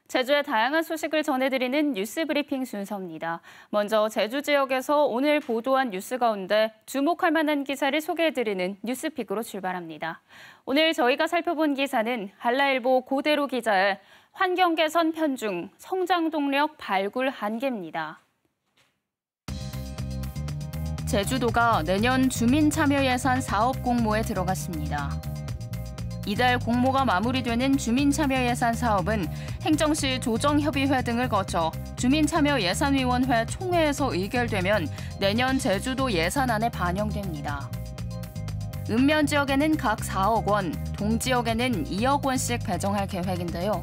제주의 다양한 소식을 전해드리는 뉴스 브리핑 순서입니다. 먼저 제주 지역에서 오늘 보도한 뉴스 가운데 주목할 만한 기사를 소개해드리는 뉴스픽으로 출발합니다. 오늘 저희가 살펴본 기사는 한라일보 고대로 기자의 환경 개선 편중, 성장 동력 발굴 한계입니다. 제주도가 내년 주민 참여 예산 사업 공모에 들어갔습니다. 이달 공모가 마무리되는 주민참여예산 사업은 행정시 조정협의회 등을 거쳐 주민참여예산위원회 총회에서 의결되면 내년 제주도 예산안에 반영됩니다. 읍면 지역에는 각 4억 원, 동지역에는 2억 원씩 배정할 계획인데요.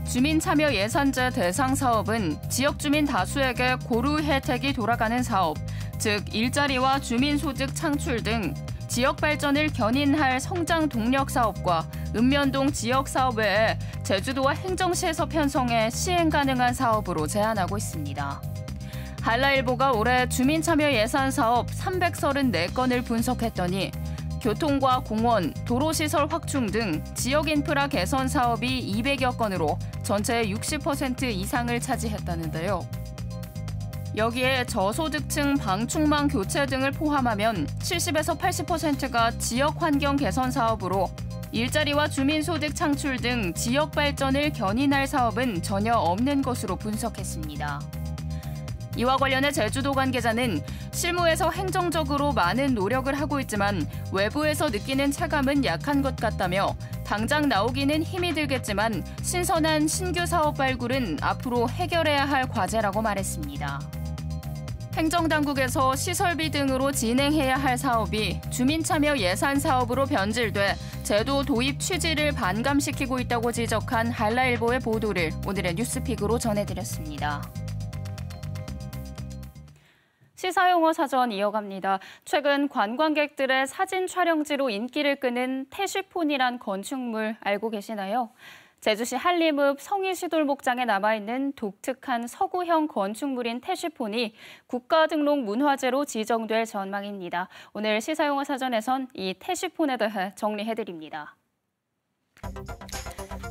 주민참여예산제 대상 사업은 지역 주민 다수에게 고루 혜택이 돌아가는 사업, 즉 일자리와 주민소득 창출 등 지역 발전을 견인할 성장 동력 사업과 읍면동 지역 사업 외에 제주도와 행정시에서 편성해 시행 가능한 사업으로 제안하고 있습니다. 한라일보가 올해 주민참여 예산 사업 334건을 분석했더니 교통과 공원, 도로시설 확충 등 지역 인프라 개선 사업이 200여 건으로 전체의 60% 이상을 차지했다는데요. 여기에 저소득층 방충망 교체 등을 포함하면 70에서 80%가 지역 환경 개선 사업으로 일자리와 주민소득 창출 등 지역 발전을 견인할 사업은 전혀 없는 것으로 분석했습니다. 이와 관련해 제주도 관계자는 실무에서 행정적으로 많은 노력을 하고 있지만 외부에서 느끼는 체감은 약한 것 같다며 당장 나오기는 힘이 들겠지만 신선한 신규 사업 발굴은 앞으로 해결해야 할 과제라고 말했습니다. 행정당국에서 시설비 등으로 진행해야 할 사업이 주민참여 예산 사업으로 변질돼 제도 도입 취지를 반감시키고 있다고 지적한 한라일보의 보도를 오늘의 뉴스픽으로 전해드렸습니다. 시사용어 사전 이어갑니다. 최근 관광객들의 사진 촬영지로 인기를 끄는 태쉬폰이란 건축물 알고 계시나요? 제주시 한림읍 성희시돌목장에 남아있는 독특한 서구형 건축물인 태쉬폰이 국가등록 문화재로 지정될 전망입니다. 오늘 시사용어 사전에선 이 태쉬폰에 대해 정리해드립니다.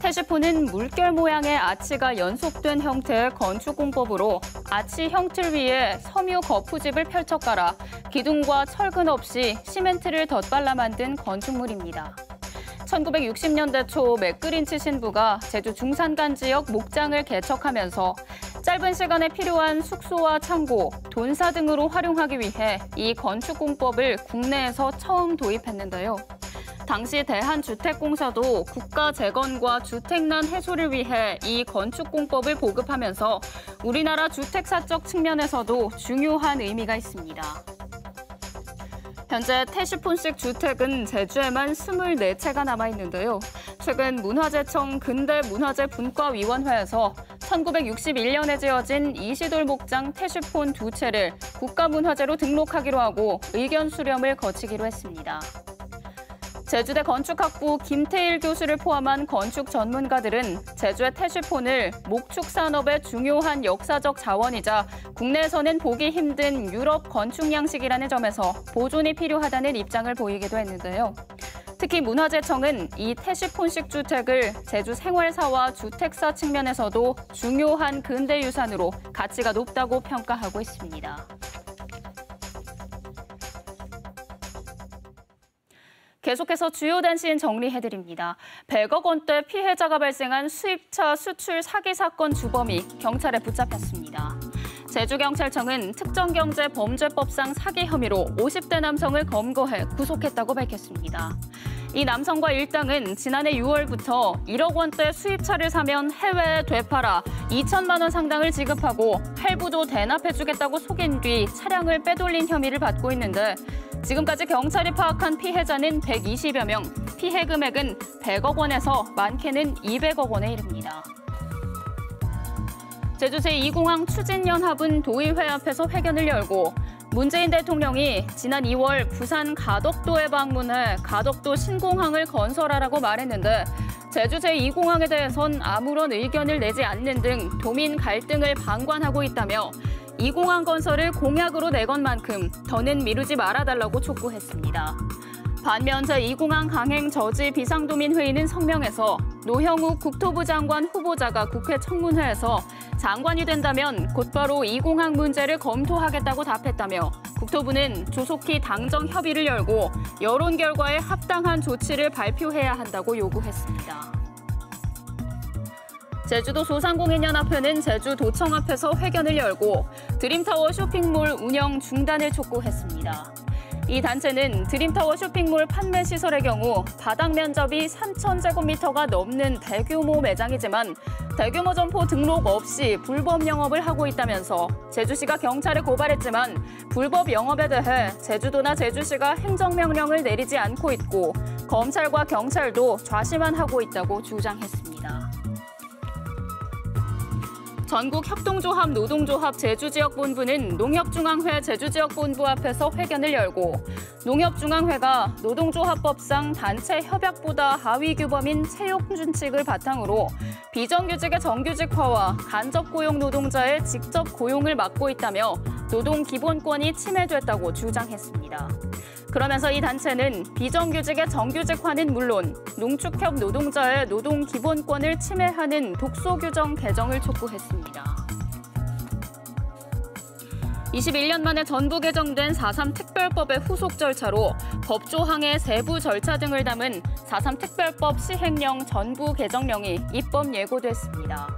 태쉬폰은 물결 모양의 아치가 연속된 형태의 건축공법으로 아치 형틀 위에 섬유 거푸집을 펼쳐 깔아 기둥과 철근 없이 시멘트를 덧발라 만든 건축물입니다. 1960년대 초 맥그린치 신부가 제주 중산간 지역 목장을 개척하면서 짧은 시간에 필요한 숙소와 창고, 돈사 등으로 활용하기 위해 이 건축공법을 국내에서 처음 도입했는데요. 당시 대한주택공사도 국가 재건과 주택난 해소를 위해 이 건축공법을 보급하면서 우리나라 주택사적 측면에서도 중요한 의미가 있습니다. 현재 태쉬폰식 주택은 제주에만 24채가 남아있는데요. 최근 문화재청 근대문화재분과위원회에서 1961년에 지어진 이시돌목장 태쉬폰 2채를 국가문화재로 등록하기로 하고 의견 수렴을 거치기로 했습니다. 제주대 건축학부 김태일 교수를 포함한 건축 전문가들은 제주의 태쉬폰을 목축 산업의 중요한 역사적 자원이자 국내에서는 보기 힘든 유럽 건축 양식이라는 점에서 보존이 필요하다는 입장을 보이기도 했는데요. 특히 문화재청은 이 태쉬폰식 주택을 제주 생활사와 주택사 측면에서도 중요한 근대유산으로 가치가 높다고 평가하고 있습니다. 계속해서 주요 단신 정리해드립니다. 100억 원대 피해자가 발생한 수입차 수출 사기 사건 주범이 경찰에 붙잡혔습니다. 제주경찰청은 특정경제범죄법상 사기 혐의로 50대 남성을 검거해 구속했다고 밝혔습니다. 이 남성과 일당은 지난해 6월부터 1억 원대 수입차를 사면 해외에 되팔아 2천만 원 상당을 지급하고 할부도 대납해주겠다고 속인 뒤 차량을 빼돌린 혐의를 받고 있는데 지금까지 경찰이 파악한 피해자는 120여 명, 피해 금액은 100억 원에서 많게는 200억 원에 이릅니다. 제주 제2공항 추진연합은 도의회 앞에서 회견을 열고 문재인 대통령이 지난 2월 부산 가덕도에 방문해 가덕도 신공항을 건설하라고 말했는데 제주 제2공항에 대해선 아무런 의견을 내지 않는 등 도민 갈등을 방관하고 있다며 이 공항 건설을 공약으로 내건 만큼 더는 미루지 말아달라고 촉구했습니다. 반면 제2공항 강행 저지 비상도민회의는 성명에서 노형욱 국토부 장관 후보자가 국회 청문회에서 장관이 된다면 곧바로 이 공항 문제를 검토하겠다고 답했다며 국토부는 조속히 당정 협의를 열고 여론 결과에 합당한 조치를 발표해야 한다고 요구했습니다. 제주도 소상공인연합회는 제주도청 앞에서 회견을 열고 드림타워 쇼핑몰 운영 중단을 촉구했습니다. 이 단체는 드림타워 쇼핑몰 판매 시설의 경우 바닥 면적이 3,000제곱미터가 넘는 대규모 매장이지만 대규모 점포 등록 없이 불법 영업을 하고 있다면서 제주시가 경찰에 고발했지만 불법 영업에 대해 제주도나 제주시가 행정명령을 내리지 않고 있고 검찰과 경찰도 좌시만 하고 있다고 주장했습니다. 전국협동조합 노동조합 제주지역본부는 농협중앙회 제주지역본부 앞에서 회견을 열고 농협중앙회가 노동조합법상 단체 협약보다 하위 규범인 채용준칙을 바탕으로 비정규직의 정규직화와 간접고용 노동자의 직접 고용을 막고 있다며 노동기본권이 침해됐다고 주장했습니다. 그러면서 이 단체는 비정규직의 정규직화는 물론 농축협 노동자의 노동기본권을 침해하는 독소규정 개정을 촉구했습니다. 21년 만에 전부 개정된 4.3 특별법의 후속 절차로 법조항의 세부 절차 등을 담은 4.3 특별법 시행령 전부 개정령이 입법 예고됐습니다.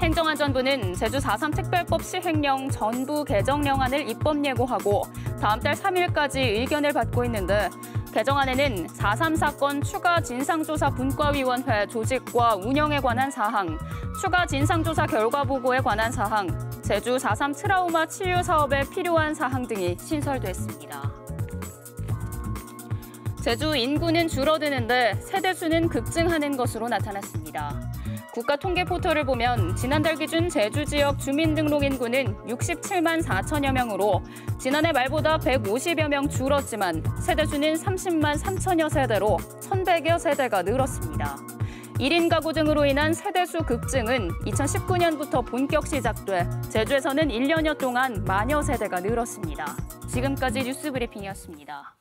행정안전부는 제주 4.3 특별법 시행령 전부 개정령안을 입법 예고하고 다음 달 3일까지 의견을 받고 있는데 개정안에는 4.3 사건 추가 진상조사 분과위원회 조직과 운영에 관한 사항, 추가 진상조사 결과 보고에 관한 사항, 제주 4.3 트라우마 치유 사업에 필요한 사항 등이 신설됐습니다. 제주 인구는 줄어드는데 세대수는 급증하는 것으로 나타났습니다. 국가통계 포털을 보면 지난달 기준 제주 지역 주민등록 인구는 67만 4천여 명으로 지난해 말보다 150여 명 줄었지만 세대수는 30만 3천여 세대로 1,100여 세대가 늘었습니다. 1인 가구 등으로 인한 세대수 급증은 2019년부터 본격 시작돼 제주에서는 1년여 동안 만여 세대가 늘었습니다. 지금까지 뉴스브리핑이었습니다.